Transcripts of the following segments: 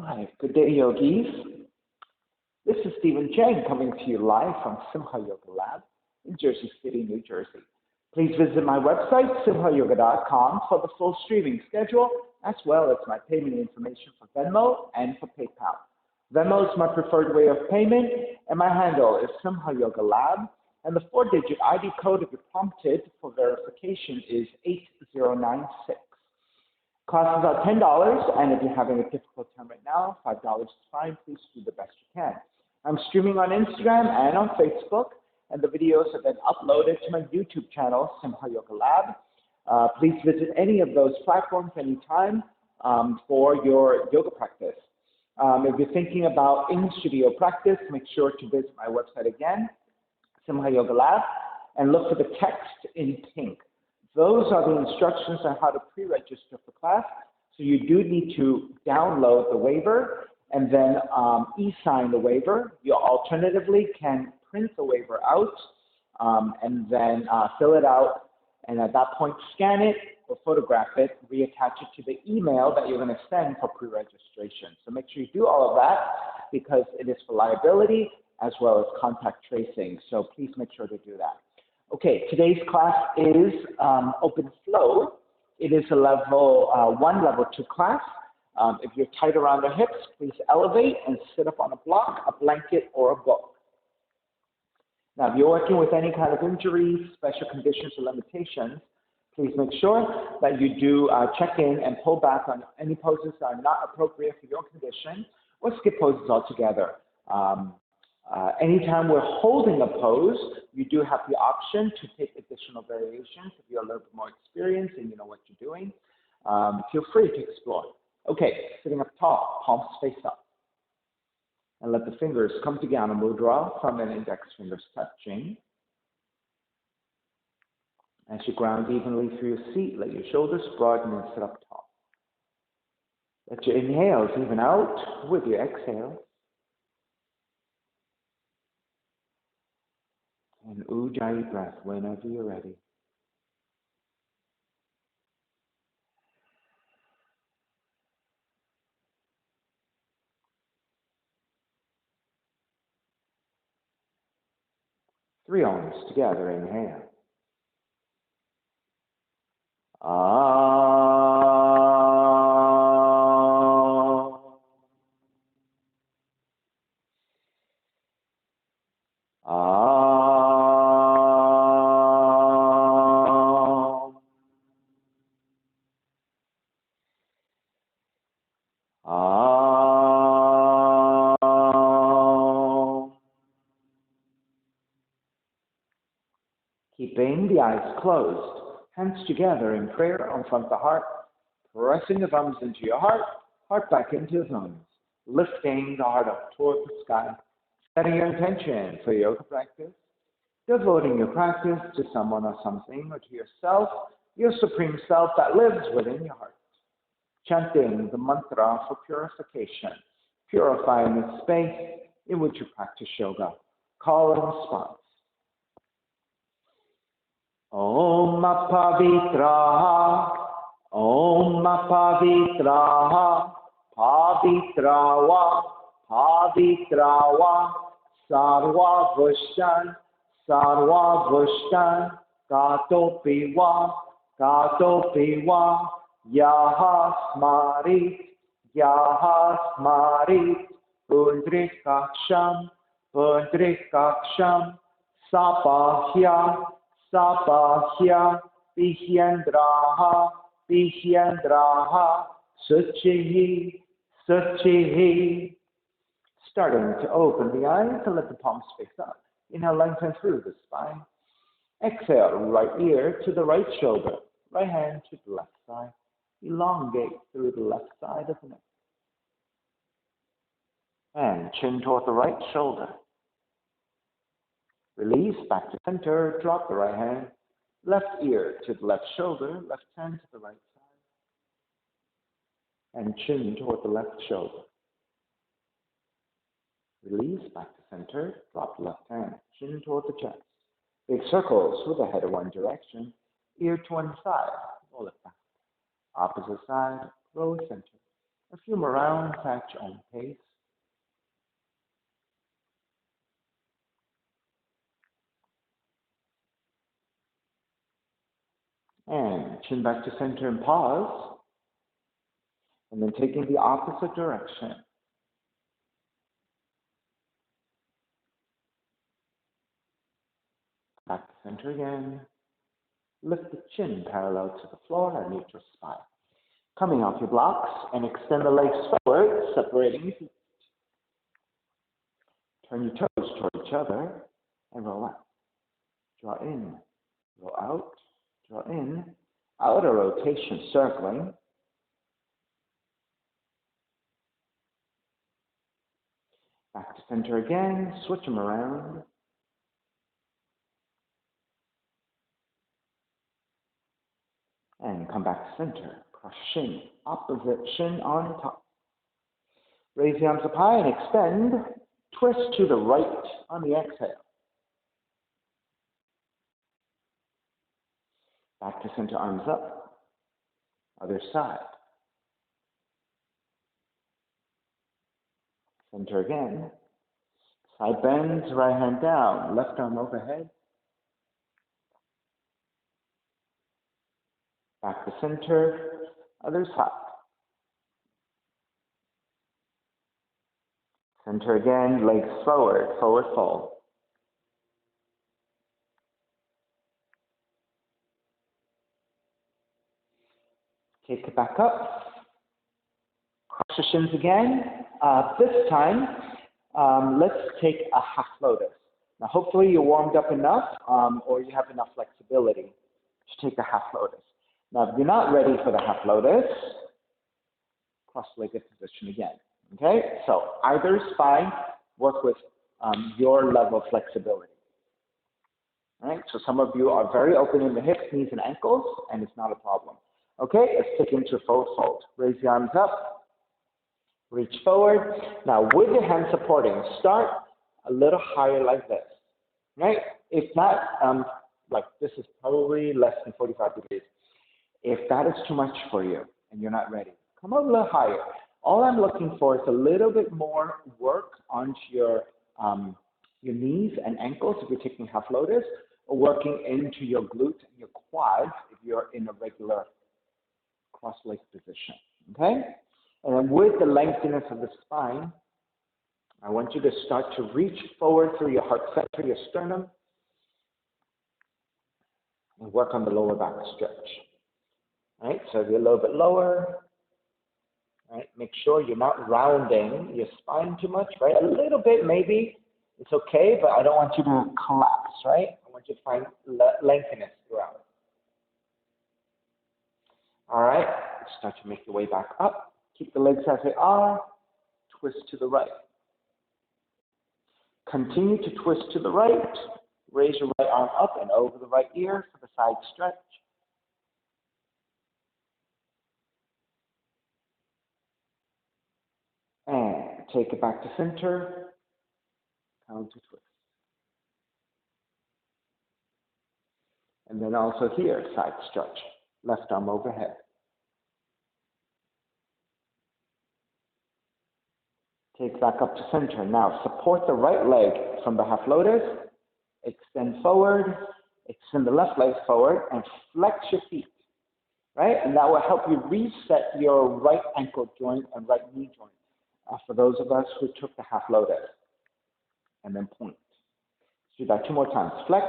Hi, good day, yogis. This is Stephen Chang coming to you live from Simha Yoga Lab in Jersey City, New Jersey. Please visit my website, simhayoga.com, for the full streaming schedule, as well as my payment information for Venmo and for PayPal. Venmo is my preferred way of payment, and my handle is Simha Yoga Lab, and the 4-digit ID code, if you're prompted for verification, is 8096. Cost is about $10, and if you're having a difficult time right now, $5 is fine. Please do the best you can. I'm streaming on Instagram and on Facebook, and the videos have been uploaded to my YouTube channel, Simha Yoga Lab. Please visit any of those platforms anytime for your yoga practice. If you're thinking about in-studio practice, make sure to visit my website again, Simha Yoga Lab, and look for the text in pink. Those are the instructions on how to pre-register for class. So you do need to download the waiver and then e-sign the waiver. You alternatively can print the waiver out and then fill it out. And at that point, scan it or photograph it, reattach it to the email that you're going to send for pre-registration. So make sure you do all of that because it is for liability as well as contact tracing. So please make sure to do that. Okay, today's class is open flow. It is a level 1, level 2 class. If you're tight around the hips, please elevate and sit up on a block, a blanket, or a book. Now, if you're working with any kind of injuries, special conditions, or limitations, please make sure that you do check in and pull back on any poses that are not appropriate for your condition, or skip poses altogether. Anytime we're holding a pose, you do have the option to take additional variations. If you're a little bit more experienced and you know what you're doing, feel free to explore. Okay, sitting up tall, palms face up. And let the fingers come to Jnana Mudra, thumb and index fingers touching. As you ground evenly through your seat, let your shoulders broaden and sit up tall. Let your inhales even out with your exhales. And Ujjayi breath whenever you're ready. Three arms together, inhale. Keeping the eyes closed, hands together in prayer in front of the heart, pressing the thumbs into your heart, heart back into the thumbs, lifting the heart up toward the sky, setting your intention for yoga practice, devoting your practice to someone or something or to yourself, your supreme self that lives within your heart. Chanting the mantra for purification, purifying the space in which you practice yoga. Call and response. Om Pavitraha, Om Pavitraha, Pavitrawa, Pavitrawa, Sarva Vushtan, Sarva Vushtan, Gato Piwa, Yaha Smarit, Pundrikaksham, Sapahya, Vihyandraha, Suchihi. Starting to open the eyes and let the palms face up. Inhale, lengthen through the spine. Exhale, right ear to the right shoulder, right hand to the left side. Elongate through the left side of the neck. And chin toward the right shoulder. Release back to center, drop the right hand, left ear to the left shoulder, left hand to the right side, and chin toward the left shoulder. Release back to center, drop the left hand, chin toward the chest. Big circles with the head in one direction, ear to one side, roll it back. Opposite side, roll center. A few more rounds at your own pace. And chin back to center and pause. And then taking the opposite direction. Back to center again. Lift the chin parallel to the floor and neutral spine. Coming off your blocks and extend the legs forward, separating your feet. Turn your toes toward each other and roll out. Draw in, roll out, draw in. Outer rotation, circling. Back to center again, switch them around. And come back to center. Cross shin, opposite shin on top. Raise the arms up high and extend. Twist to the right on the exhale. Back to center, arms up. Other side. Center again. Side bends, right hand down, left arm overhead. Back to center, other side. Center again, legs forward, forward fold. Take it back up. Cross the shins again. This time, let's take a half lotus. Now, hopefully you're warmed up enough or you have enough flexibility to take a half lotus. Now, if you're not ready for the half lotus, cross-legged position again. Okay? So either is fine. Work with your level of flexibility. All right? So some of you are very open in the hips, knees, and ankles, and it's not a problem. Okay? Let's take into forward fold. Raise the arms up. Reach forward. Now, with your hands supporting, start a little higher like this. Right? If not, like this is probably less than 45 degrees. If that is too much for you and you're not ready, come up a little higher. All I'm looking for is a little bit more work onto your knees and ankles if you're taking half lotus, or working into your glutes and your quads if you're in a regular cross-leg position. Okay? And then with the lengthiness of the spine, I want you to start to reach forward through your heart center, your sternum, and work on the lower back stretch. All right, so if you're a little bit lower, right, make sure you're not rounding your spine too much, right? A little bit maybe, it's okay, but I don't want you to collapse, right? I want you to find lengthiness throughout. All right, start to make your way back up. Keep the legs as they are. Twist to the right. Continue to twist to the right. Raise your right arm up and over the right ear for the side stretch. And take it back to center. Counter twist. And then also here, side stretch. Left arm overhead. Take back up to center. Now support the right leg from the half lotus. Extend forward. Extend the left leg forward and flex your feet. Right? And that will help you reset your right ankle joint and right knee joint. For those of us who took the half lotus. And then point. Let's do that 2 more times. Flex,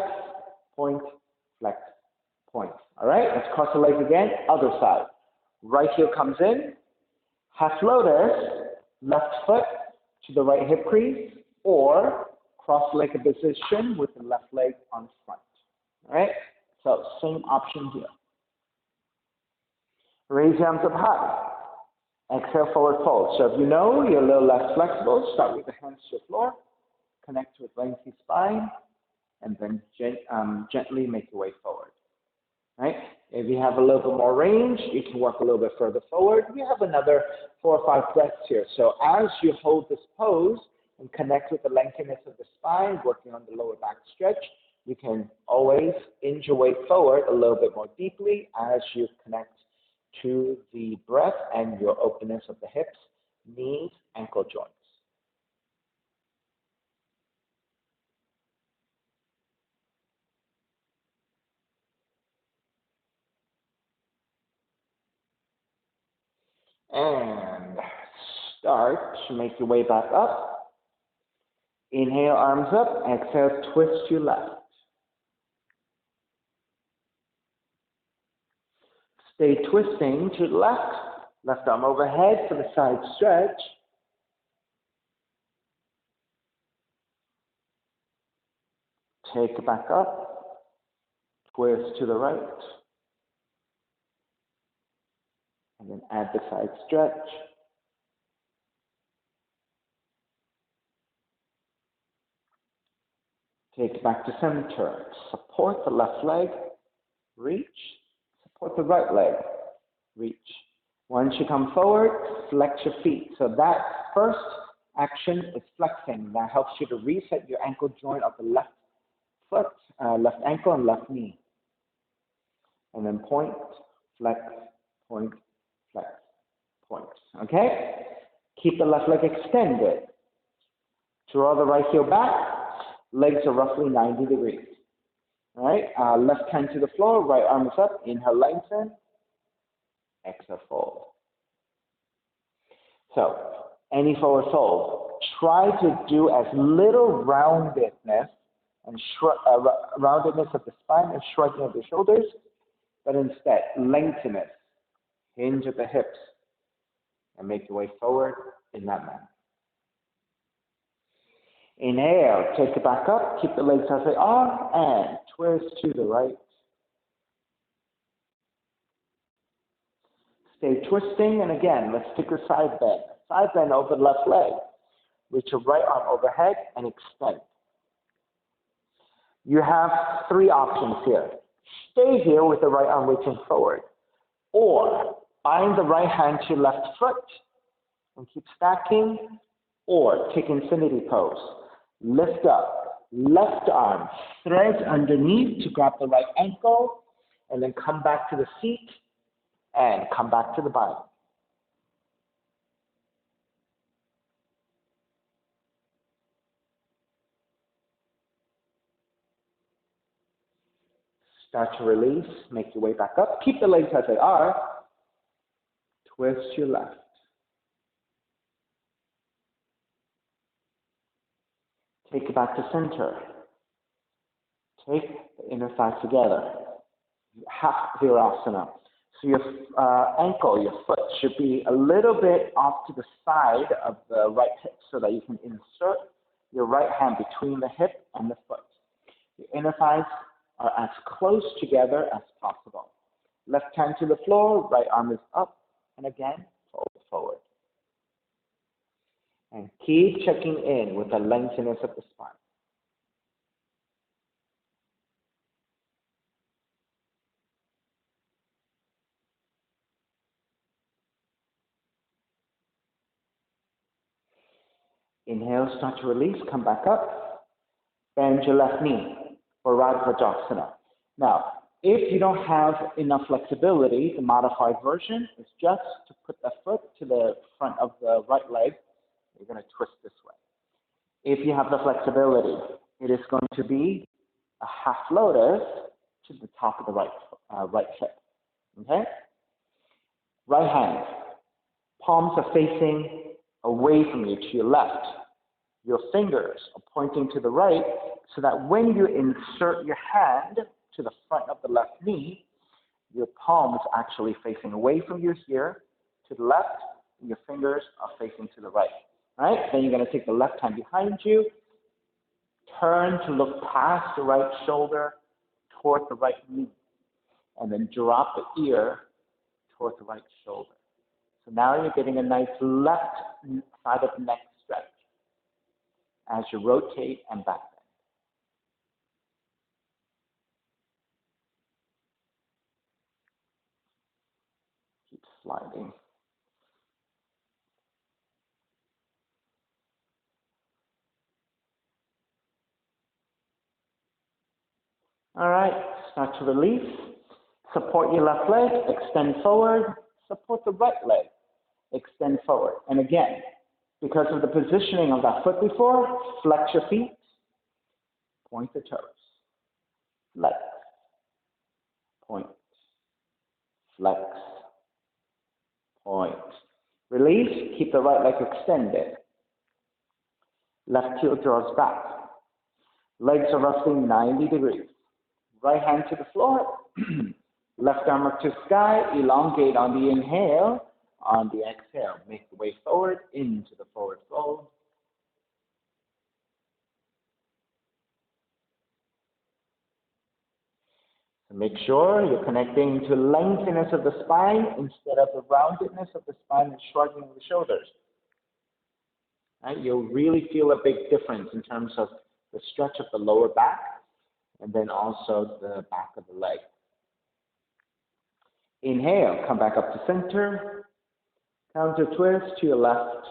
point, flex, point. All right? Let's cross the legs again. Other side. Right heel comes in. Half lotus. Left foot to the right hip crease, or cross-legged position with the left leg on front. All right? So same option here. Raise your arms up high. Exhale, forward fold. So if you know you're a little less flexible, start with the hands to the floor, connect with lengthy spine, and then gently make your way forward. Right? If you have a little bit more range, you can work a little bit further forward. We have another 4 or 5 breaths here. So as you hold this pose and connect with the lengthiness of the spine, working on the lower back stretch, you can always inch your way forward a little bit more deeply as you connect to the breath and your openness of the hips, knees, ankle joints. And start to make your way back up. Inhale, arms up. Exhale, twist to left. Stay twisting to the left. Left arm overhead for the side stretch. Take it back up. Twist to the right. And then add the side stretch. Take it back to center. Support the left leg. Reach. Support the right leg. Reach. Once you come forward, flex your feet. So that first action is flexing. That helps you to reset your ankle joint of the left foot, left ankle and left knee. And then point, flex, point, flex, point. Okay? Keep the left leg extended. Draw the right heel back. Legs are roughly 90 degrees. All right? Left hand to the floor, right arm is up. Inhale, lengthen. Exhale, fold. So, any forward fold. Try to do as little roundedness and roundedness of the spine and shrugging of the shoulders, but instead lengthen it, hinge at the hips, and make your way forward in that manner. Inhale, take it back up, keep the legs as they are, and twist to the right. Stay twisting, and again, let's take a side bend. Side bend over the left leg. Reach your right arm overhead and extend. You have three options here. Stay here with the right arm reaching forward, or bind the right hand to your left foot and keep stacking, or take infinity pose. Lift up, left arm, threads underneath to grab the right ankle, and then come back to the seat and come back to the bind. Start to release, make your way back up. Keep the legs as they are. Twist your left. Take it back to center. Take the inner thigh together. Half virasana. So your ankle, your foot should be a little bit off to the side of the right hip so that you can insert your right hand between the hip and the foot. Your inner thighs are as close together as possible. Left hand to the floor, right arm is up, and again, fold forward. And keep checking in with the lengthiness of the spine. Inhale, start to release, come back up. Bend your left knee for Radha. Now, if you don't have enough flexibility, the modified version is just to put the foot to the front of the right leg. You're going to twist this way. If you have the flexibility, it is going to be a half lotus to the top of the right hip. Okay? Right hand. Palms are facing away from you to your left. Your fingers are pointing to the right so that when you insert your hand to the front of the left knee, your palms actually facing away from you here to the left, and your fingers are facing to the right. All right? Then you're going to take the left hand behind you, turn to look past the right shoulder toward the right knee, and then drop the ear toward the right shoulder. So now you're getting a nice left side of the neck stretch as you rotate and back bend. Keep sliding. All right, start to release. Support your left leg, extend forward. Support the right leg, extend forward. And again, because of the positioning of that foot before, flex your feet, point the toes. Flex, point, flex, point. Release, keep the right leg extended. Left heel draws back. Legs are roughly 90 degrees. Right hand to the floor. Left arm up to sky. Elongate on the inhale. On the exhale, make the way forward into the forward fold. So make sure you're connecting to lengthiness of the spine instead of the roundedness of the spine and shrugging of the shoulders. Right? You'll really feel a big difference in terms of the stretch of the lower back and then also the back of the leg. Inhale, come back up to center. Counter twist to your left.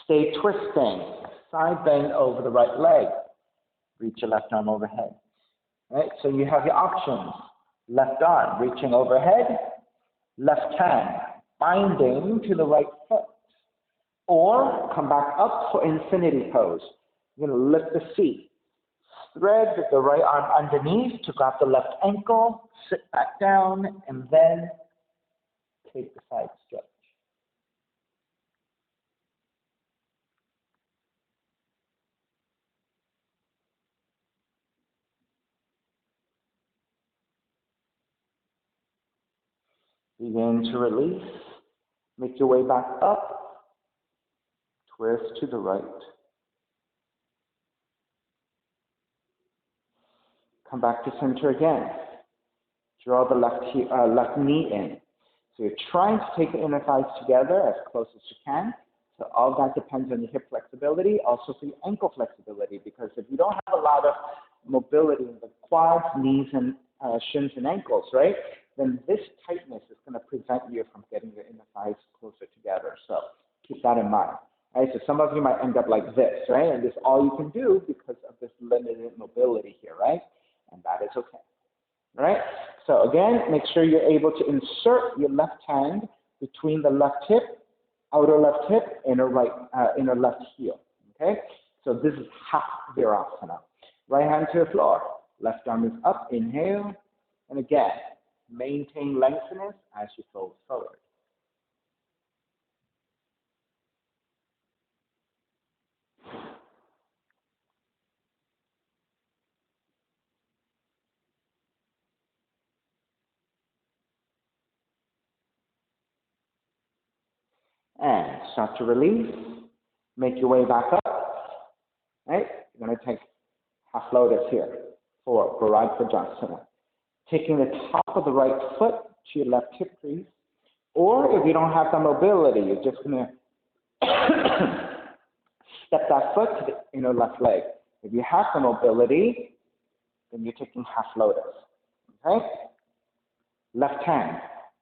Stay twisting. Side bend over the right leg. Reach your left arm overhead. Right? So you have your options. Left arm reaching overhead. Left hand binding to the right foot. Or come back up for infinity pose. You're going to lift the feet. Thread the right arm underneath to grab the left ankle. Sit back down and then take the side stretch. Begin to release. Make your way back up. Twist to the right. Come back to center again. Draw the left knee in. So you're trying to take the inner thighs together as close as you can. So all that depends on your hip flexibility, also for your ankle flexibility, because if you don't have a lot of mobility in the quads, knees, and shins and ankles, right, then this tightness is going to prevent you from getting your inner thighs closer together. So keep that in mind. Right? So some of you might end up like this, right? And this is all you can do because of this limited mobility here, right? And that is okay. All right? So again, make sure you're able to insert your left hand between the left hip, outer left hip, inner left heel. Okay? So this is half virasana. Right hand to the floor. Left arm is up. Inhale. And again, maintain lengthiness as you fold forward. And start to release. Make your way back up. Right? You're going to take half lotus here for Bharadvajasana. Taking the top of the right foot to your left hip crease. Or if you don't have the mobility, you're just going to step that foot to the inner left leg. If you have the mobility, then you're taking half lotus. Okay? Left hand.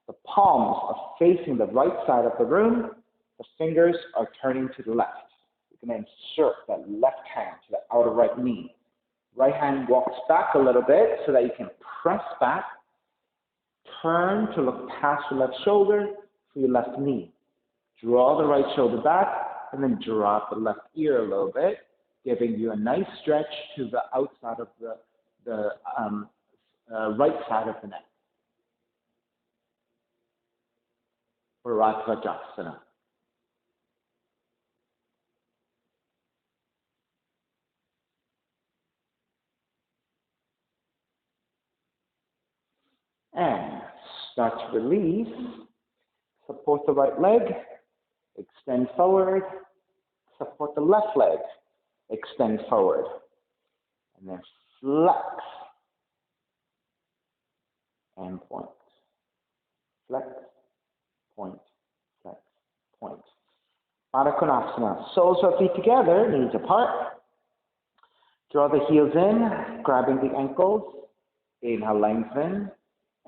The palms are facing the right side of the room. The fingers are turning to the left. You're going to insert that left hand to the outer right knee. Right hand walks back a little bit so that you can press back. Turn to look past your left shoulder for your left knee. Draw the right shoulder back and then drop the left ear a little bit, giving you a nice stretch to the outside of the right side of the neck. Bharadvajasana. And start to release. Support the right leg. Extend forward. Support the left leg. Extend forward. And then flex. And point. Flex, point, flex, point. Baddha Konasana. Soles of feet together, knees apart. Draw the heels in, grabbing the ankles. Inhale, lengthen.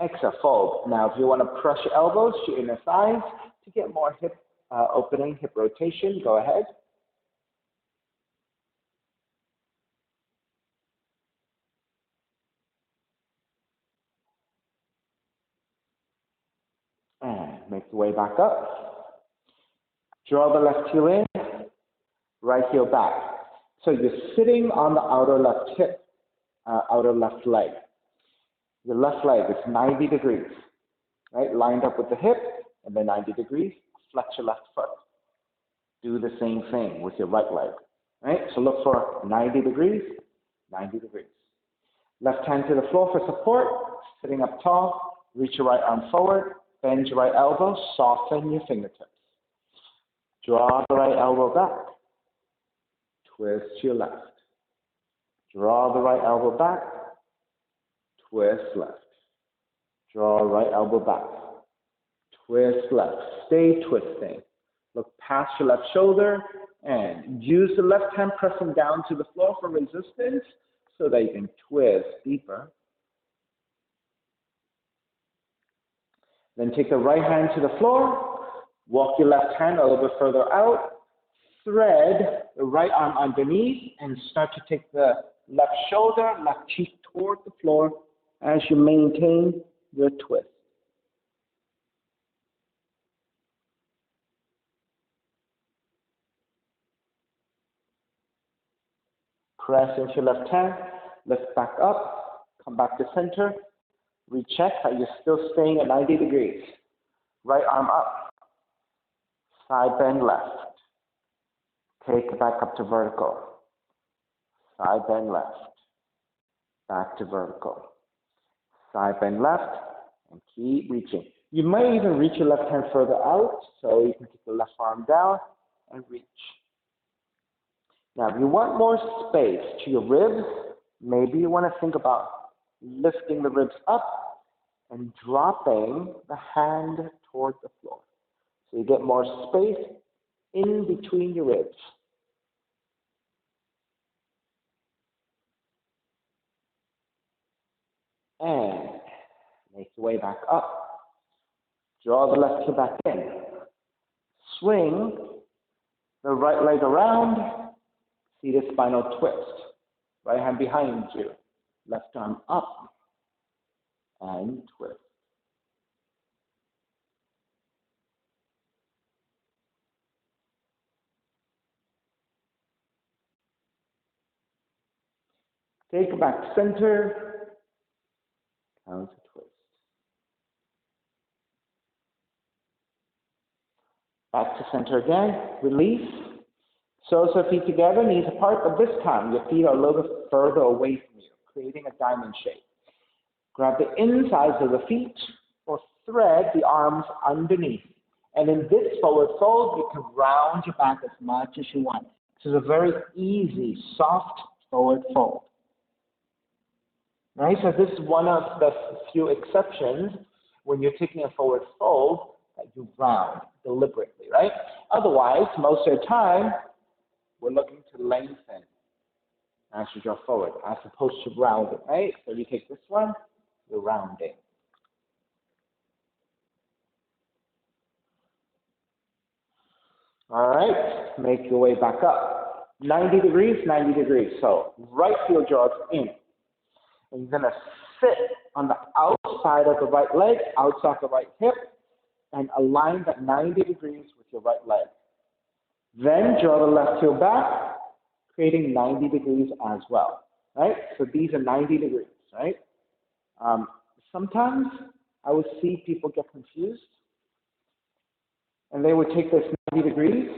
Exhale, fold. Now, if you want to press your elbows to your inner thighs to get more hip opening, hip rotation, go ahead. make your way back up. Draw the left heel in, right heel back. So you're sitting on the outer left hip, outer left leg. Your left leg is 90 degrees, right? Lined up with the hip, and then 90 degrees. Flex your left foot. Do the same thing with your right leg, right? So look for 90 degrees, 90 degrees. Left hand to the floor for support, sitting up tall. Reach your right arm forward, bend your right elbow, soften your fingertips. Draw the right elbow back. Twist to your left. Draw the right elbow back. Twist left. Draw right elbow back. Twist left. Stay twisting. Look past your left shoulder and use the left hand pressing down to the floor for resistance so that you can twist deeper. Then take the right hand to the floor. Walk your left hand a little bit further out. Thread the right arm underneath and start to take the left shoulder, left cheek toward the floor as you maintain your twist. Press into your left hand, lift back up, come back to center. Recheck how you're still staying at 90 degrees. Right arm up, side bend left. Take it back up to vertical. Side bend left, back to vertical. Side bend left, and keep reaching. You might even reach your left hand further out, so you can take the left arm down and reach. Now, if you want more space to your ribs, maybe you want to think about lifting the ribs up and dropping the hand toward the floor. So you get more space in between your ribs. And make your way back up. Draw the left heel back in. Swing the right leg around. Seated spinal twist. Right hand behind you. Left arm up. And twist. Take it back to center. Counter twist. Back to center again. Release. Soles of feet together, knees apart, but this time your feet are a little bit further away from you, creating a diamond shape. Grab the insides of the feet or thread the arms underneath. And in this forward fold, you can round your back as much as you want. This is a very easy, soft forward fold. Right? So this is one of the few exceptions when you're taking a forward fold that you round deliberately, right? Otherwise, most of the time, we're looking to lengthen as you draw forward, as opposed to round it, right? So you take this one, you're rounding. All right, make your way back up. 90 degrees, 90 degrees. So right heel draws in. And you're gonna sit on the outside of the right leg, outside the right hip, and align that 90 degrees with your right leg. Then draw the left heel back, creating 90 degrees as well, right? So these are 90 degrees, right? Sometimes I would see people get confused, and they would take this 90 degrees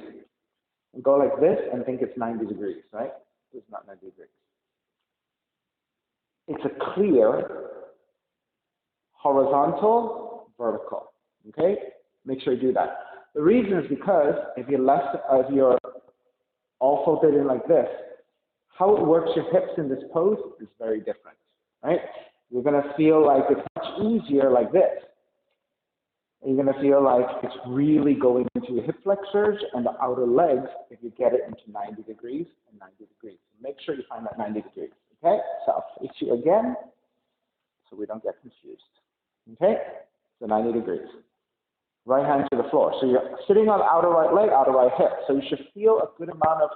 and go like this and think it's 90 degrees, right? It's not 90 degrees. It's a clear horizontal, vertical, okay? Make sure you do that. The reason is because if you're all folded in like this, how it works your hips in this pose is very different, right? You're gonna feel like it's much easier like this. And you're gonna feel like it's really going into your hip flexors and the outer legs if you get it into 90 degrees and 90 degrees. Make sure you find that 90 degrees, okay? So I'll face you again so we don't get confused, okay? So 90 degrees. Right hand to the floor. So you're sitting on the outer right leg, outer right hip. So you should feel a good amount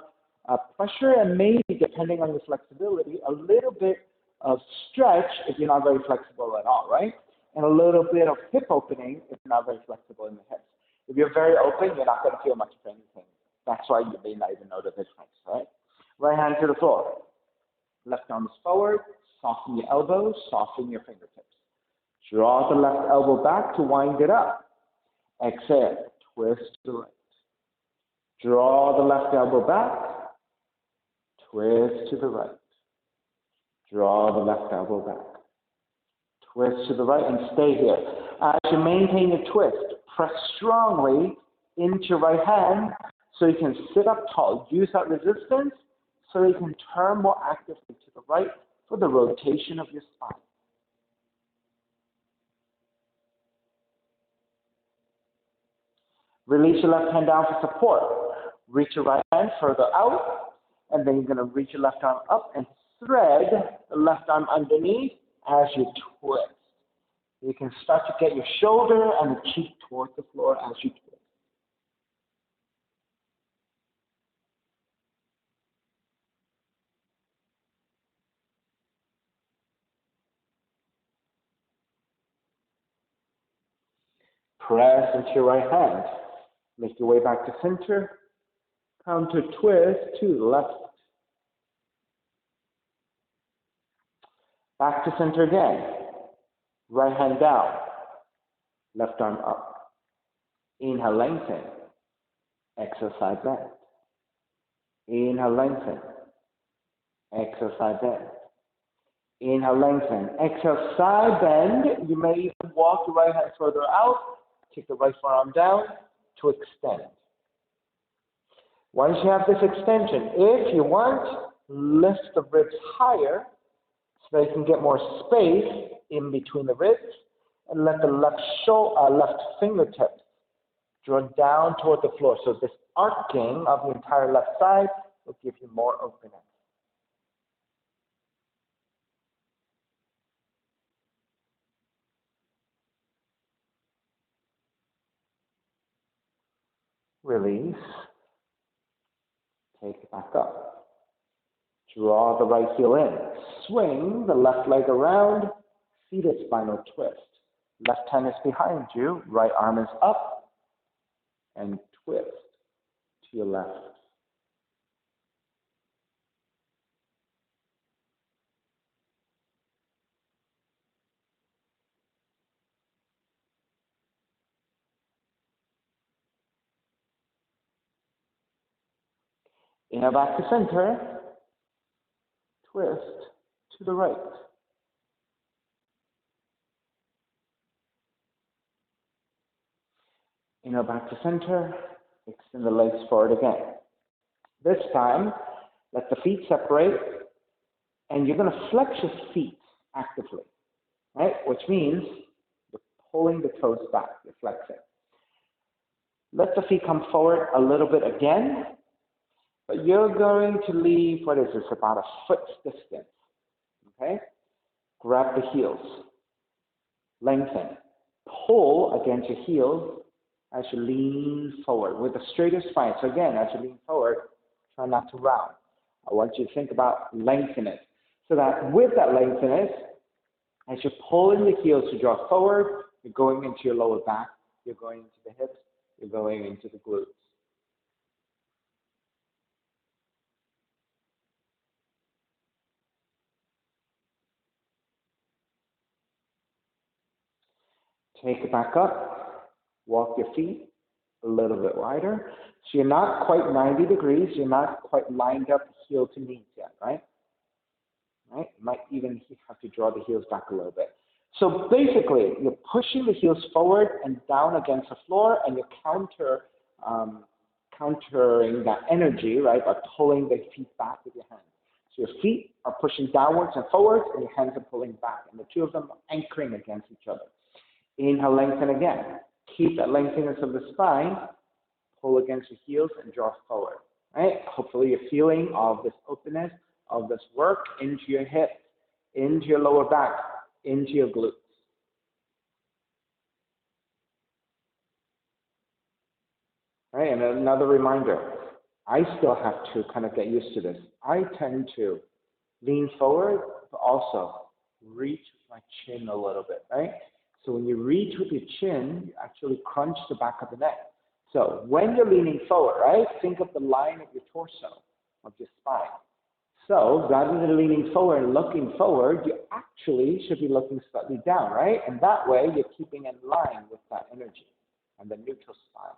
of pressure and maybe, depending on your flexibility, a little bit of stretch if you're not very flexible at all, right? and a little bit of hip opening if you're not very flexible in the hips. If you're very open, you're not going to feel much of anything. That's why you may not even know the difference, right? Right hand to the floor. Left arm is forward. Soften your elbows. Soften your fingertips. Draw the left elbow back to wind it up. Exhale. Twist to the right. Draw the left elbow back. Twist to the right. Draw the left elbow back. Twist to the right and stay here. As you maintain your twist, press strongly into your right hand so you can sit up tall. Use that resistance so you can turn more actively to the right for the rotation of your spine. Release your left hand down for support. Reach your right hand further out, and then you're going to reach your left arm up and thread the left arm underneath as you twist. You can start to get your shoulder and the cheek towards the floor as you twist. Press into your right hand. Make your way back to center. Counter twist to the left. Back to center again. Right hand down. Left arm up. Inhale, lengthen. Exhale, side bend. Inhale, lengthen. Exhale, side bend. Inhale, lengthen. Exhale, side bend. You may even walk your right hand further out. Take the right forearm down to extend. Once you have this extension, if you want, lift the ribs higher so that you can get more space in between the ribs, and let the left fingertips draw down toward the floor. So this arcing of the entire left side will give you more openness. Release. Take it back up. Draw the right heel in. Swing the left leg around. Seated spinal twist. Left hand is behind you. Right arm is up. And twist to your left. Inhale back to center. Twist to the right. Inhale back to center. Extend the legs forward again. This time, let the feet separate, and you're going to flex your feet actively, right? Which means you're pulling the toes back, you're flexing. Let the feet come forward a little bit again, but you're going to leave, what is this, about a foot's distance, okay? Grab the heels, lengthen, pull against your heels as you lean forward with the straightest spine. So again, as you lean forward, try not to round. I want you to think about lengthening. So that with that lengthening, as you're pulling the heels to draw forward, you're going into your lower back, you're going into the hips, you're going into the glutes. Take it back up, walk your feet a little bit wider. So you're not quite 90 degrees, you're not quite lined up heel to knees yet, right? Right? You might even have to draw the heels back a little bit. So basically, you're pushing the heels forward and down against the floor, and you're countering that energy, right, by pulling the feet back with your hands. So your feet are pushing downwards and forwards, and your hands are pulling back, and the two of them are anchoring against each other. Inhale, lengthen again. Keep that lengthiness of the spine. Pull against your heels and draw forward. Right? Hopefully you're feeling of this openness, of this work into your hips, into your lower back, into your glutes. Right? And another reminder, I still have to kind of get used to this. I tend to lean forward, but also reach my chin a little bit, right? So when you reach with your chin, you actually crunch the back of the neck. So when you're leaning forward, right, think of the line of your torso, of your spine. So rather than leaning forward and looking forward, you actually should be looking slightly down, right? And that way you're keeping in line with that energy and the neutral spine.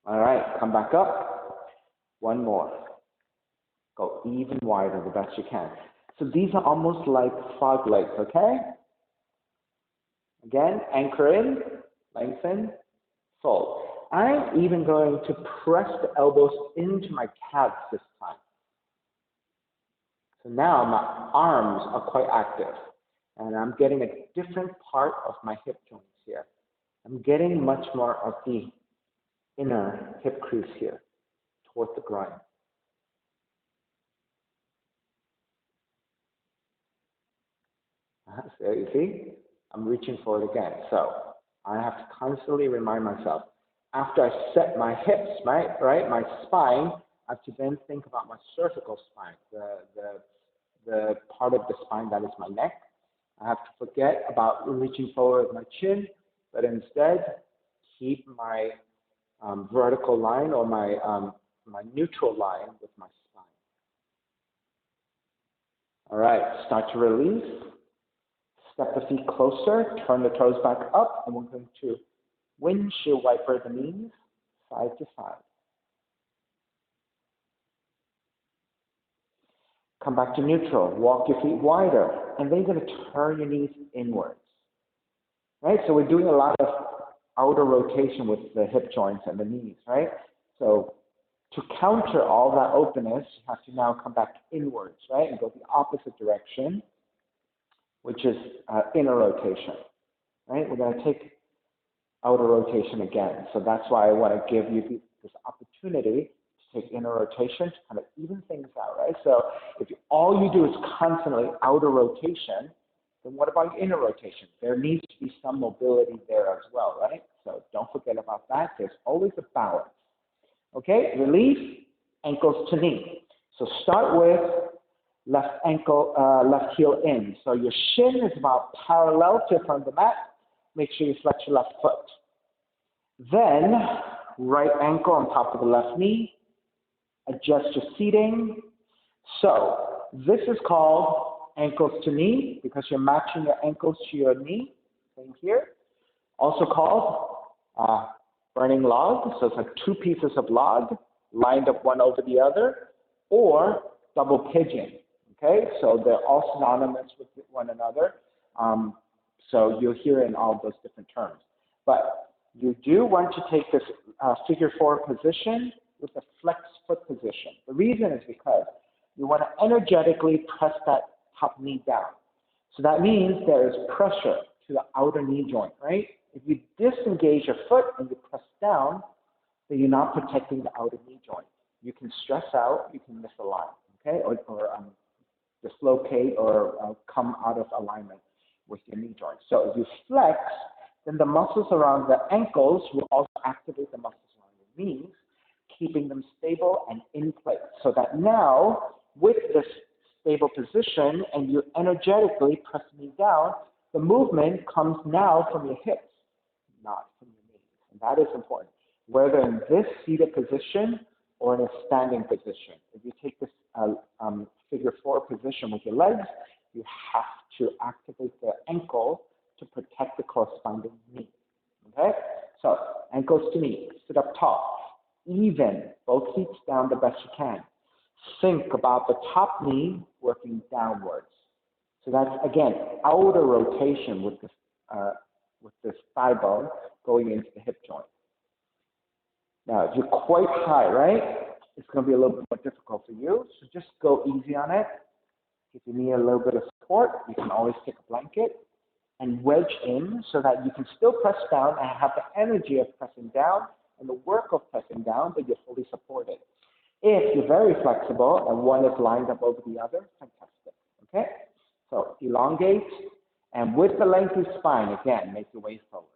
All right, come back up. One more. Go even wider the best you can. So these are almost like frog legs, okay? Again, anchor in, lengthen, fold. I'm even going to press the elbows into my calves this time. So now my arms are quite active, and I'm getting a different part of my hip joints here. I'm getting much more of the inner hip crease here toward the groin. So you see, I'm reaching forward again. So I have to constantly remind myself, after I set my hips, right, my spine, I have to then think about my cervical spine, the part of the spine that is my neck. I have to forget about reaching forward with my chin, but instead keep my vertical line or my neutral line with my spine. All right, start to release. Step the feet closer, turn the toes back up, and we're going to windshield wiper the knees side to side. Come back to neutral. Walk your feet wider, and then you're going to turn your knees inwards. Right? So we're doing a lot of outer rotation with the hip joints and the knees, right? So to counter all that openness, you have to now come back inwards, right? And go the opposite direction, which is inner rotation, right? We're going to take outer rotation again. So that's why I want to give you this opportunity to take inner rotation to kind of even things out, right? So if all you do is constantly outer rotation, then what about inner rotation? There needs to be some mobility there as well, right? So don't forget about that. There's always a balance. Okay, release, ankles to knee. So start with left ankle, left heel in. So your shin is about parallel to the front of the mat. Make sure you flex your left foot. Then, right ankle on top of the left knee. Adjust your seating. So, this is called ankles to knee because you're matching your ankles to your knee. Same here. Also called burning log. So, it's like two pieces of log lined up one over the other, or double pigeon. Okay, so they're all synonymous with one another. So you'll hear in all those different terms. But you do want to take this figure four position with a flex foot position. The reason is because you want to energetically press that top knee down. So that means there is pressure to the outer knee joint, right? If you disengage your foot and you press down, then you're not protecting the outer knee joint. You can stress out, you can misalign, okay? Or dislocate or come out of alignment with your knee joint. So if you flex, then the muscles around the ankles will also activate the muscles around your knees, keeping them stable and in place. So that now, with this stable position and you energetically press the knee down, the movement comes now from your hips, not from your knees. And that is important, whether in this seated position or in a standing position. If you take this figure four position with your legs, you have to activate the ankle to protect the corresponding knee. Okay? So, ankles to knee, sit up tall, even, both feet down the best you can. Think about the top knee working downwards. So that's, again, outer rotation with this thigh bone going into the hip joint. Now, if you're quite high, right, it's going to be a little bit more difficult for you. So just go easy on it. If you need a little bit of support, you can always take a blanket and wedge in so that you can still press down and have the energy of pressing down and the work of pressing down, but you're fully supported. If you're very flexible and one is lined up over the other, fantastic. Okay? So elongate, and with the lengthy spine, again, make your way forward.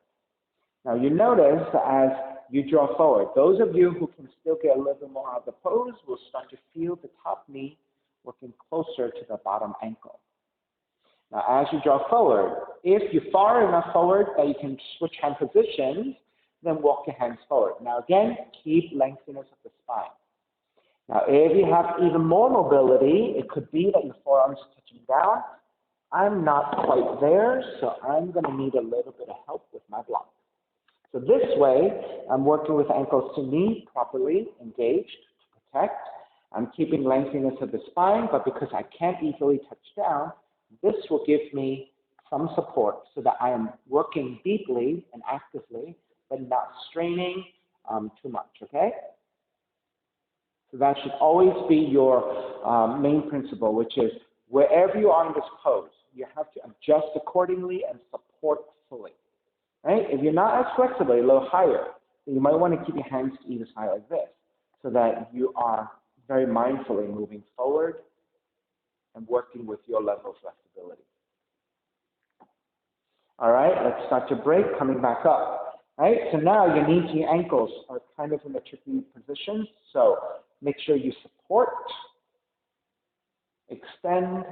Now you notice as you draw forward, those of you who can still get a little bit more out of the pose will start to feel the top knee working closer to the bottom ankle. Now, as you draw forward, if you're far enough forward that you can switch hand positions, then walk your hands forward. Now, again, keep lengthiness of the spine. Now, if you have even more mobility, it could be that your forearms are touching down. I'm not quite there, so I'm going to need a little bit of help with my block. So this way, I'm working with ankles to knee properly engaged to protect. I'm keeping lengthiness of the spine, but because I can't easily touch down, this will give me some support so that I am working deeply and actively, but not straining too much, okay? So that should always be your main principle, which is wherever you are in this pose, you have to adjust accordingly and support fully, right? If you're not as flexible, a little higher, then you might want to keep your hands to either side like this so that you are very mindfully moving forward and working with your level of flexibility. All right, let's start your break, coming back up. All right, so now your knees and your ankles are kind of in a tricky position, so make sure you support, extend,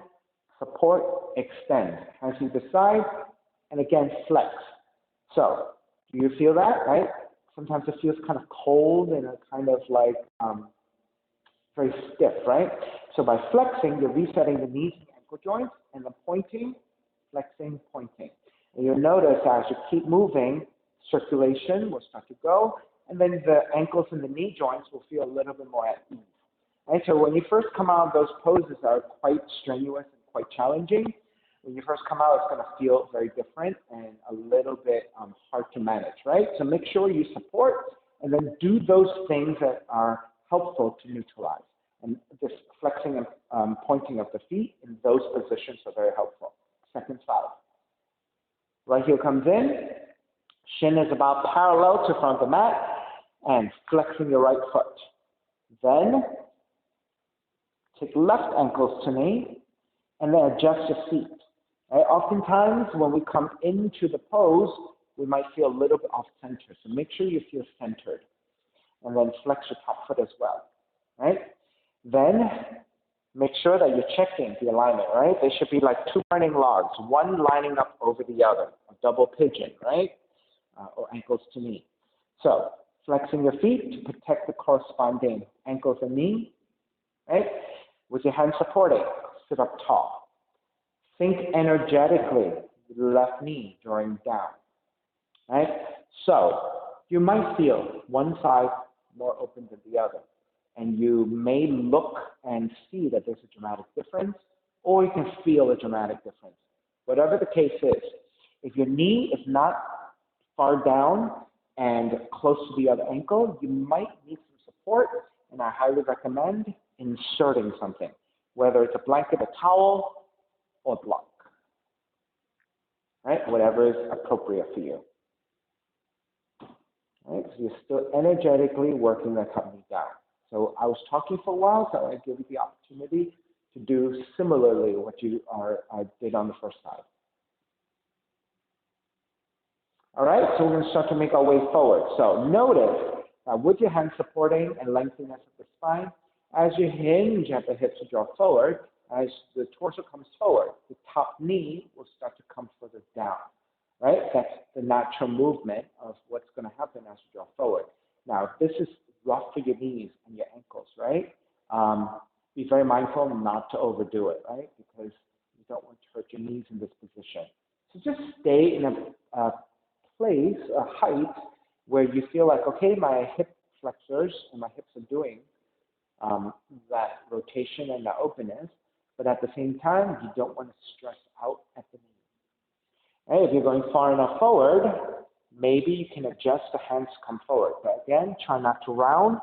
support, extend. Hands to the side, and again, flex. So, do you feel that, right? Sometimes it feels kind of cold and kind of like very stiff, right? So by flexing, you're resetting the knees and ankle joints, and then pointing, flexing, pointing. And you'll notice as you keep moving, circulation will start to go, and then the ankles and the knee joints will feel a little bit more at ease. Right? So when you first come out, those poses are quite strenuous and quite challenging. When you first come out, it's going to feel very different and a little bit hard to manage, right? So make sure you support and then do those things that are helpful to neutralize. And this flexing and pointing of the feet in those positions are very helpful. Second side. Right heel comes in, shin is about parallel to front of the mat, and flexing your right foot. Then take left ankles to knee, and then adjust your feet. Right? Oftentimes, when we come into the pose, we might feel a little bit off center. So make sure you feel centered, and then flex your top foot as well. Right? Then make sure that you're checking the alignment, right? They should be like two burning logs, one lining up over the other, a double pigeon, right? Or ankles to knee. So flexing your feet to protect the corresponding ankles and knee, right? With your hands supporting, sit up tall. Think energetically with the left knee drawing down, right? So you might feel one side more open than the other. And you may look and see that there's a dramatic difference, or you can feel a dramatic difference. Whatever the case is, if your knee is not far down and close to the other ankle, you might need some support, and I highly recommend inserting something, whether it's a blanket, a towel, or a block, right? Whatever is appropriate for you. Right? So you're still energetically working that top knee down. So I was talking for a while, so I give you the opportunity to do similarly what you did on the first side. All right, so we're going to start to make our way forward. So notice with your hands supporting and lengthening of the spine, as you hinge at the hips to draw forward, as the torso comes forward, the top knee will start to come further down. Right? That's the natural movement of what's going to happen as you draw forward. Now, this is rough for your knees and your ankles, right? Be very mindful not to overdo it, right? Because you don't want to hurt your knees in this position. So just stay in a place, a height, where you feel like, okay, my hip flexors and my hips are doing that rotation and that openness, but at the same time, you don't want to stress out at the knee. Right? If you're going far enough forward, maybe you can adjust the hands to come forward. But again, try not to round.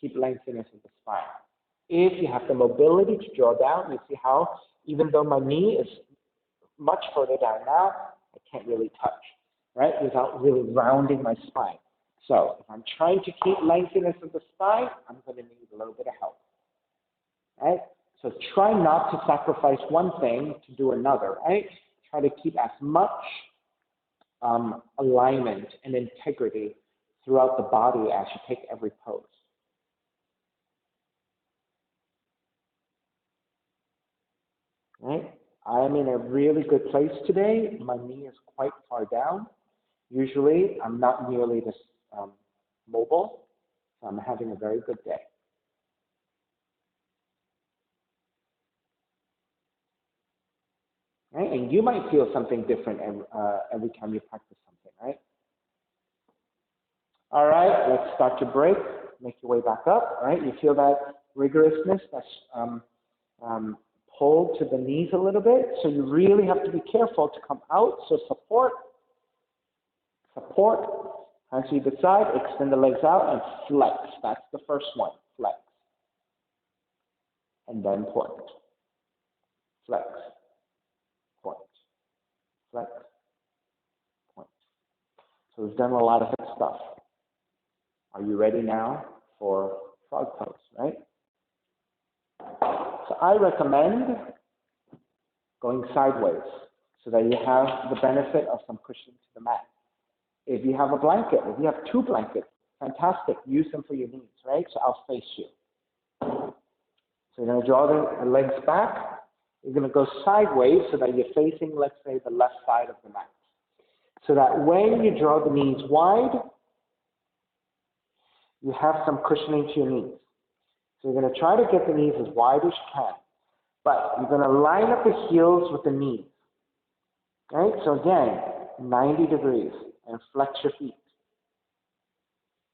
Keep lengthiness of the spine. If you have the mobility to draw down, you see how even though my knee is much further down now, I can't really touch, right? Without really rounding my spine. So if I'm trying to keep lengthiness of the spine, I'm going to need a little bit of help, right? So try not to sacrifice one thing to do another, right? Try to keep as much alignment and integrity throughout the body as you take every pose. Right? I'm in a really good place today. My knee is quite far down. Usually, I'm not nearly this mobile, so I'm having a very good day. Right? And you might feel something different every time you practice something, right? All right, let's start your break. Make your way back up. All right, you feel that rigorousness, that's pulled to the knees a little bit. So you really have to be careful to come out. So support, hands to either side, extend the legs out, and flex. That's the first one, flex. And then point, flex, point, flex, point. So we've done a lot of hip stuff. Are you ready now for frog pose, right? So I recommend going sideways so that you have the benefit of some cushion to the mat. If you have a blanket, if you have two blankets, fantastic. Use them for your knees, right? So I'll face you. So you're going to draw the legs back. You're going to go sideways so that you're facing, let's say, the left side of the mat. So that when you draw the knees wide, you have some cushioning to your knees. So you're going to try to get the knees as wide as you can. But you're going to line up the heels with the knees. Right? So again, 90 degrees and flex your feet.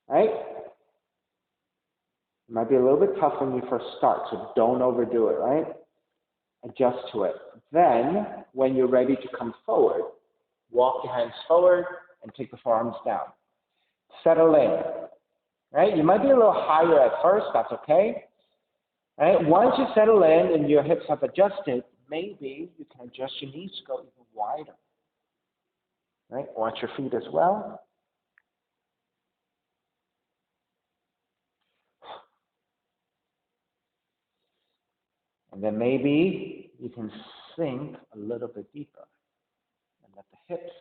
Right? It might be a little bit tough when you first start, so don't overdo it, right? Adjust to it. Then, when you're ready to come forward, walk your hands forward and take the forearms down. Settle in. Right? You might be a little higher at first, that's okay. Right? Once you settle in and your hips have adjusted, maybe you can adjust your knees to go even wider. Right? Watch your feet as well. And then maybe you can sink a little bit deeper and let the hips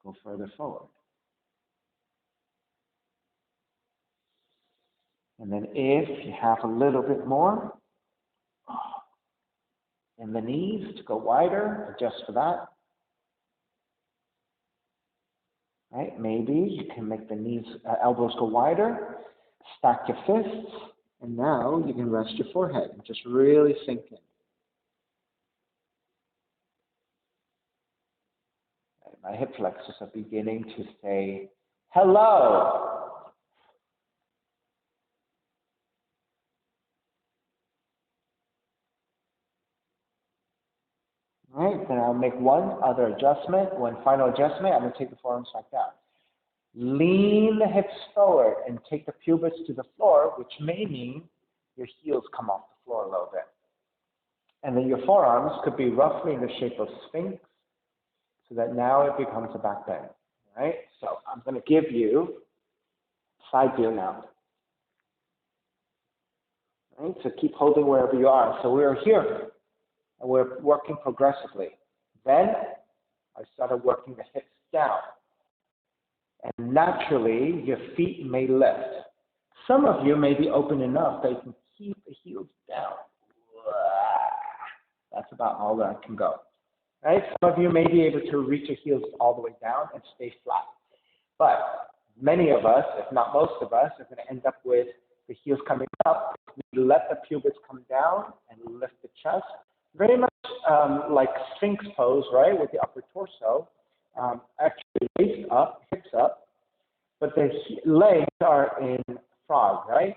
go further forward. And then if you have a little bit more in the knees to go wider, adjust for that. Right? Maybe you can make the knees, elbows go wider, stack your fists, and now you can rest your forehead and just really sink in. Right? My hip flexors are beginning to say, hello. Right, then I'll make one other adjustment, one final adjustment. I'm going to take the forearms back down. Lean the hips forward and take the pubis to the floor, which may mean your heels come off the floor a little bit. And then your forearms could be roughly in the shape of sphinx, so that now it becomes a back bend. Right? So I'm going to give you side view now. Right? So keep holding wherever you are. So we're here. And we're working progressively. Then I started working the hips down. And naturally, your feet may lift. Some of you may be open enough that you can keep the heels down. That's about all that I can go. Right? Some of you may be able to reach your heels all the way down and stay flat. But many of us, if not most of us, are going to end up with the heels coming up. We let the pubis come down and lift the chest. Very much like Sphinx pose, right, with the upper torso, actually waist up, hips up, but the legs are in frog, right?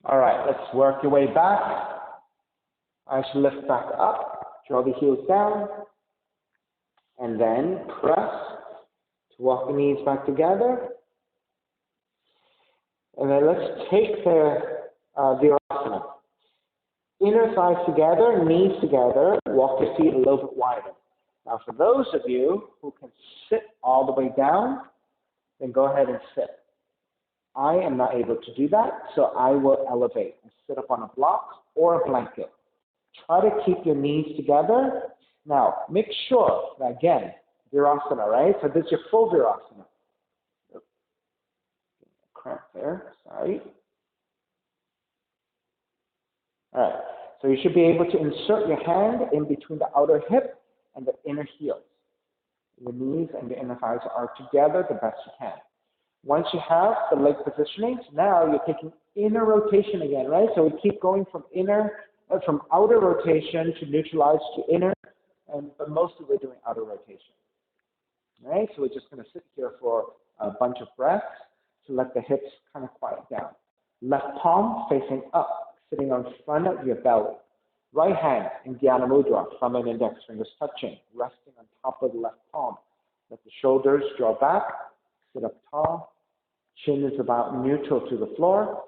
All right, let's work your way back. I should lift back up, draw the heels down, and then press to walk the knees back together. And then let's take the virasana. Inner thighs together, knees together, walk your feet a little bit wider. Now for those of you who can sit all the way down, then go ahead and sit. I am not able to do that, so I will elevate and sit up on a block or a blanket. Try to keep your knees together. Now, make sure that, again, virasana, right? So this is your full virasana. Cramp there, sorry. So you should be able to insert your hand in between the outer hip and the inner heels. Your knees and your inner thighs are together the best you can. Once you have the leg positioning, now you're taking inner rotation again, right? So we keep going from from outer rotation to neutralize to inner, but mostly we're doing outer rotation. All right, so we're just going to sit here for a bunch of breaths to let the hips kind of quiet down. Left palm facing up, sitting on front of your belly. Right hand in Dhyana Mudra, thumb and index fingers touching, resting on top of the left palm. Let the shoulders draw back, sit up tall. Chin is about neutral to the floor.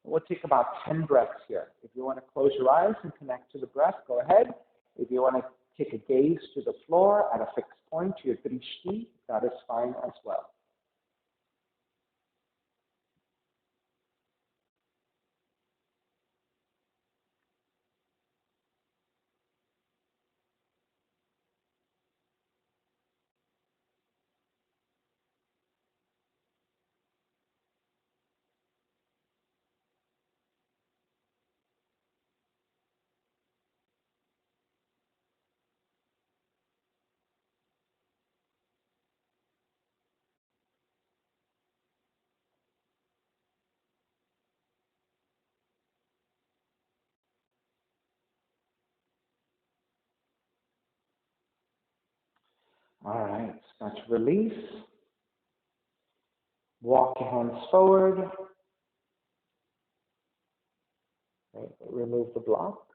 We'll take about 10 breaths here. If you want to close your eyes and connect to the breath, go ahead. If you want to take a gaze to the floor at a fixed point, to your drishti, that is fine as well. All right, start to release. Walk your hands forward. Right, remove the blocks.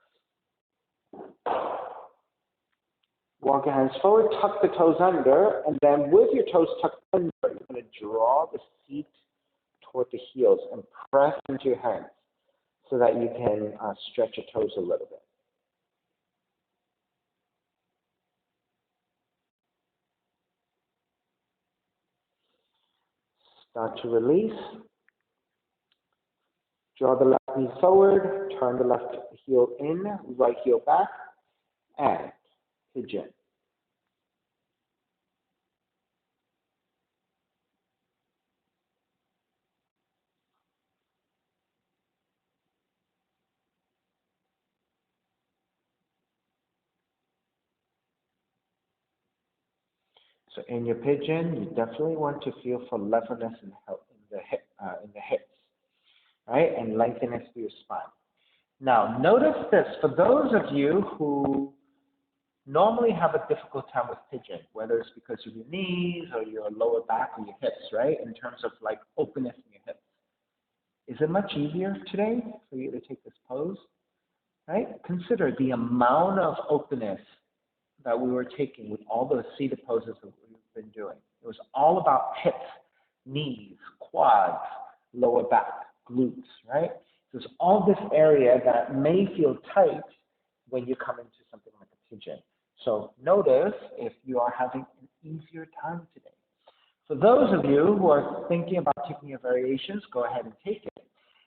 Walk your hands forward, tuck the toes under, and then with your toes tucked under, you're going to draw the seat toward the heels and press into your hands so that you can stretch your toes a little bit. Start to release. Draw the left knee forward, turn the left heel in, right heel back, and pigeon. So in your pigeon, you definitely want to feel for levelness in the hips, right? And lengthiness through your spine. Now, notice this. For those of you who normally have a difficult time with pigeon, whether it's because of your knees or your lower back or your hips, right? In terms of like openness in your hips. Is it much easier today for you to take this pose? Right? Consider the amount of openness that we were taking with all those seated poses that we've been doing. It was all about hips, knees, quads, lower back, glutes, right? There's all this area that may feel tight when you come into something like a pigeon. So notice if you are having an easier time today. For those of you who are thinking about taking your variations, go ahead and take it.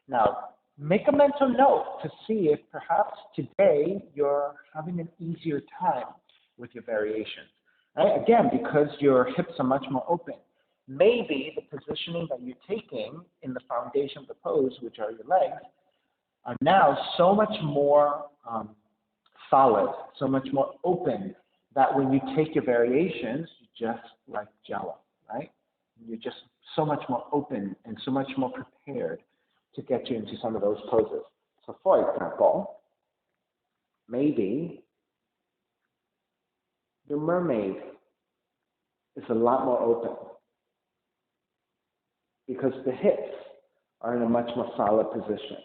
Now, make a mental note to see if perhaps today you're having an easier time with your variations. Right? Again, because your hips are much more open. Maybe the positioning that you're taking in the foundation of the pose, which are your legs, are now so much more solid, so much more open, that when you take your variations, you just like Jello, right? You're just so much more open and so much more prepared to get you into some of those poses. So for example, maybe your mermaid is a lot more open because the hips are in a much more solid position.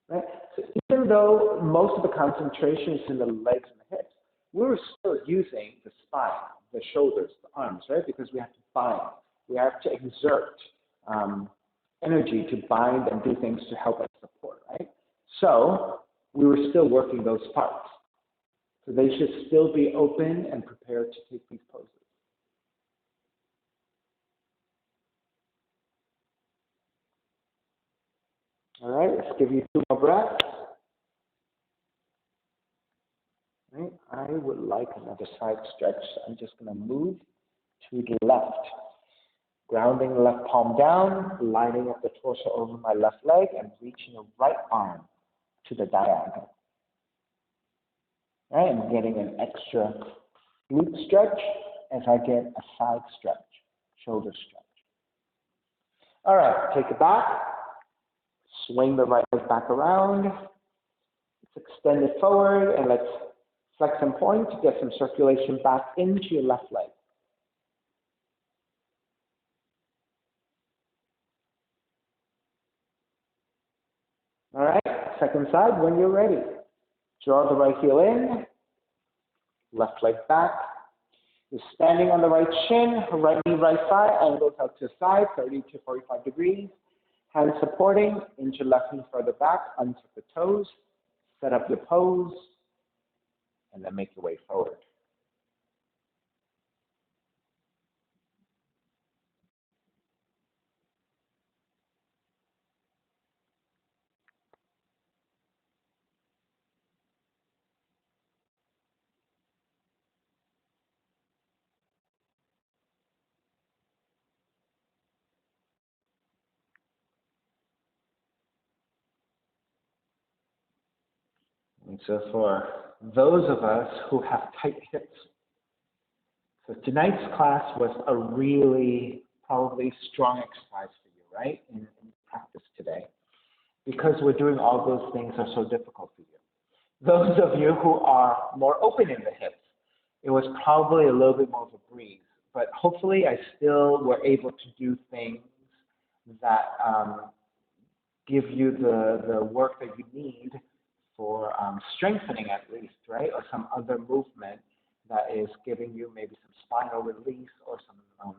Right? So even though most of the concentration is in the legs and the hips, we're still using the spine, the shoulders, the arms, right? Because we have to bind. We have to exert energy to bind and do things to help us support, right? So we were still working those parts. So they should still be open and prepared to take these poses. All right, let's give you 2 more breaths. Right. I would like another side stretch. So I'm just going to move to the left. Grounding the left palm down, lining up the torso over my left leg, and reaching the right arm to the diagonal. Right? I'm getting an extra glute stretch as I get a side stretch, shoulder stretch. All right, take it back. Swing the right leg back around. Let's extend it forward and let's flex and point to get some circulation back into your left leg. All right, second side when you're ready. Draw the right heel in, left leg back. You're standing on the right shin, right knee, right thigh, elbows out to the side, 30 to 45 degrees. Hands supporting, inch your left knee further back, untuck the toes, set up your pose, and then make your way forward. And so for those of us who have tight hips, so tonight's class was a really probably strong exercise for you, right, in practice today, because we're doing all those things that are so difficult for you. Those of you who are more open in the hips, it was probably a little bit more of a breeze, but hopefully I still were able to do things that give you the work that you need for strengthening at least, right? Or some other movement that is giving you maybe some spinal release or some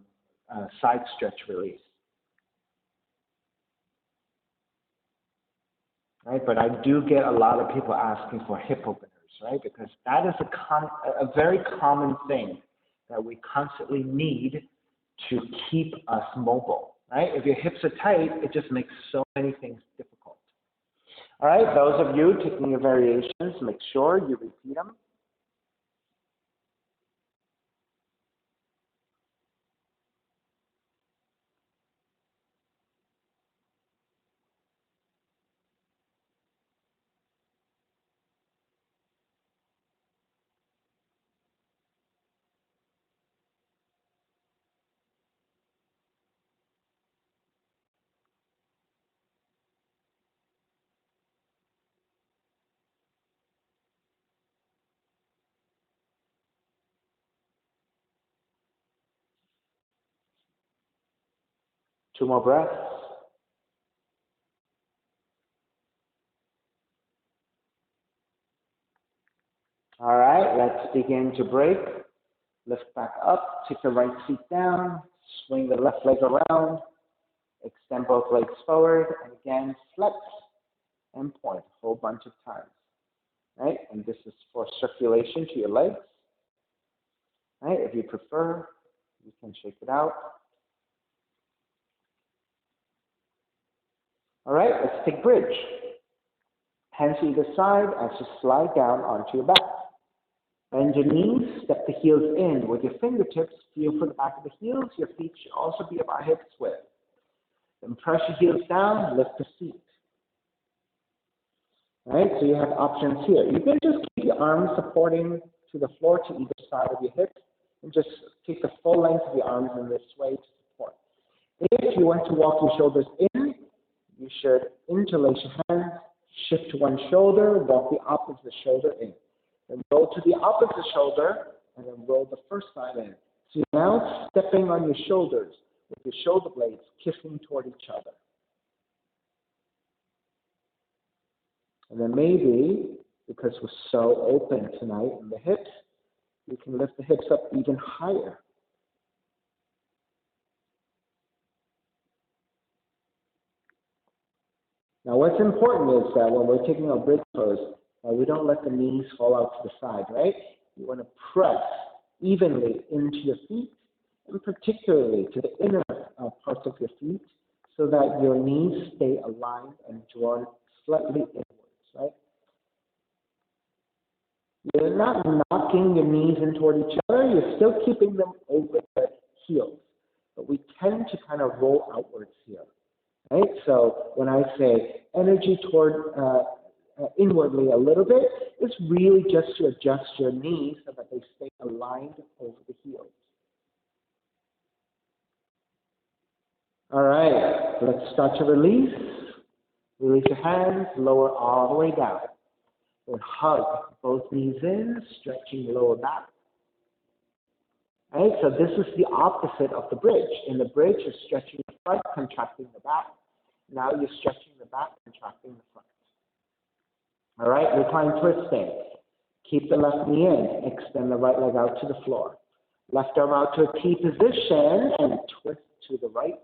side stretch release. Right? But I do get a lot of people asking for hip openers, right? Because that is a very common thing that we constantly need to keep us mobile, right? If your hips are tight, it just makes so many things difficult. All right, those of you taking your variations, make sure you repeat them. Two more breaths. All right, let's begin to break. Lift back up, take the right feet down, swing the left leg around, extend both legs forward, and again, flex and point a whole bunch of times, right? And this is for circulation to your legs, right? If you prefer, you can shake it out. All right, let's take bridge. Hands to either side as you slide down onto your back. Bend your knees, step the heels in. With your fingertips, feel for the back of the heels. Your feet should also be about hip width. Then press your heels down, lift the feet. All right, so you have options here. You can just keep your arms supporting to the floor to either side of your hips, and just take the full length of your arms in this way to support. If you want to walk your shoulders in, you should interlace your hands, shift to one shoulder, walk the opposite shoulder in. Then roll to the opposite shoulder, and then roll the first side in. So you're now stepping on your shoulders with your shoulder blades kissing toward each other. And then maybe, because we're so open tonight in the hips, you can lift the hips up even higher. Now what's important is that when we're taking our bridge pose, we don't let the knees fall out to the side, right? You want to press evenly into your feet, and particularly to the inner parts of your feet, so that your knees stay aligned and drawn slightly inwards, right? You're not knocking your knees in toward each other. You're still keeping them over the heels. But we tend to kind of roll outwards here, right? So when I say energy toward inwardly a little bit, is really just to adjust your knees so that they stay aligned over the heels. All right, let's start to release. Release your hands, lower all the way down. Then hug both knees in, stretching your lower back. All right, so this is the opposite of the bridge. In the bridge, you're stretching the front, contracting the back. Now you're stretching the back, contracting the front. All right, recline twisting. Keep the left knee in. Extend the right leg out to the floor. Left arm out to a T position and twist to the right.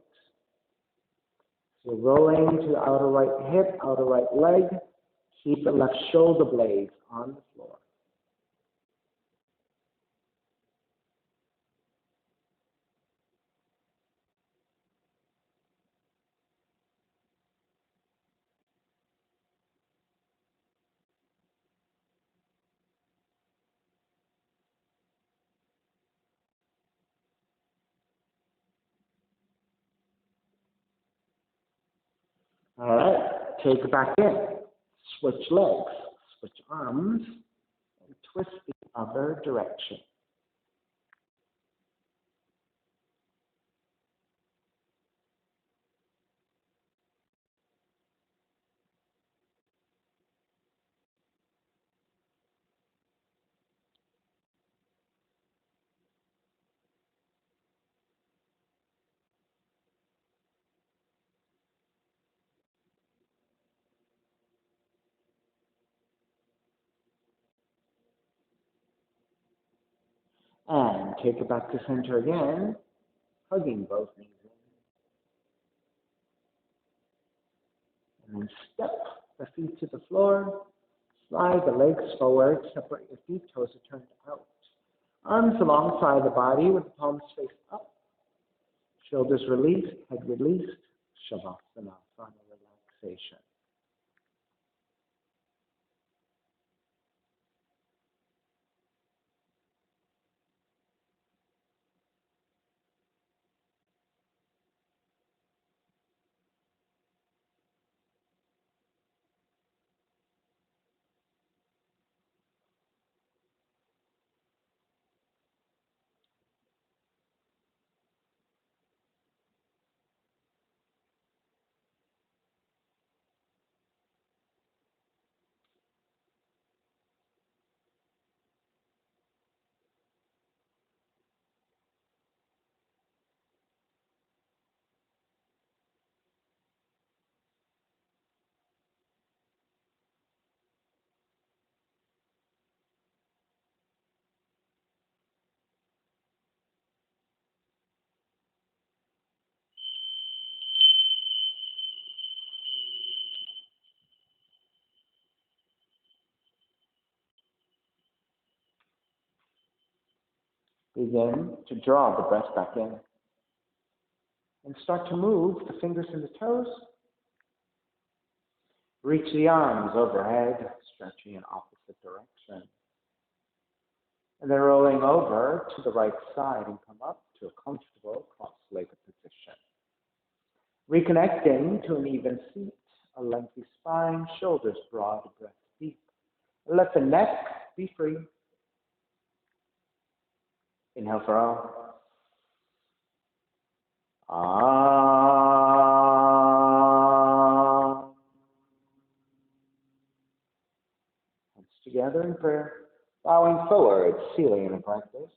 So rolling to the outer right hip, outer right leg. Keep the left shoulder blades on the floor. All right, take it back in. Switch legs, switch arms, and twist the other direction. And take it back to center again, hugging both knees in. And then step the feet to the floor, slide the legs forward, separate your feet, toes are turned out. Arms alongside the body with the palms face up. Shoulders released, head released. Shavasana, final relaxation. Begin to draw the breath back in. And start to move the fingers and the toes. Reach the arms overhead, stretching in opposite direction. And then rolling over to the right side and come up to a comfortable cross-legged position. Reconnecting to an even seat, a lengthy spine, shoulders broad, breath deep. Let the neck be free. Inhale for all. Hands together in prayer. Bowing forward, sealing in practice.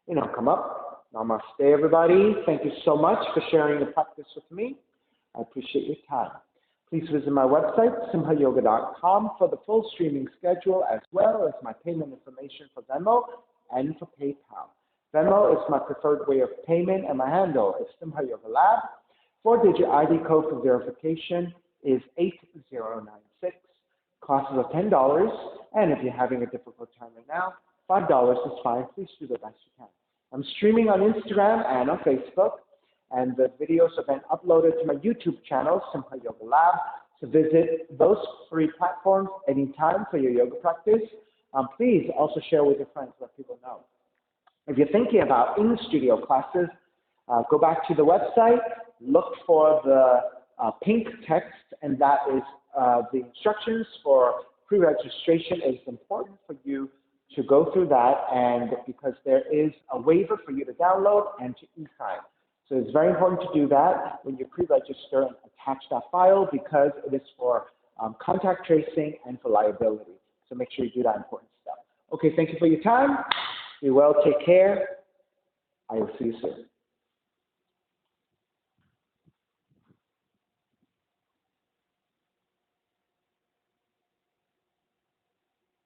Inhale, come up. Namaste, everybody. Thank you so much for sharing the practice with me. I appreciate your time. Please visit my website, simhayoga.com, for the full streaming schedule, as well as my payment information for Venmo and for PayPal. Venmo is my preferred way of payment, and my handle is Simha Yoga Lab. 4-digit ID code for verification is 8096. Cost is $10, and if you're having a difficult time right now, $5 is fine. Please do the best you can. I'm streaming on Instagram and on Facebook, and the videos have been uploaded to my YouTube channel, Simha Yoga Lab. So visit those 3 platforms anytime for your yoga practice. Please also share with your friends, let people know. If you're thinking about in-studio classes, go back to the website, look for the pink text, and that is the instructions for pre-registration. It is important for you to go through that, and because there is a waiver for you to download and to e-sign. So it's very important to do that when you pre-register and attach that file, because it is for contact tracing and for liability. So make sure you do that important step. Okay, thank you for your time. Be well, take care. I will see you soon.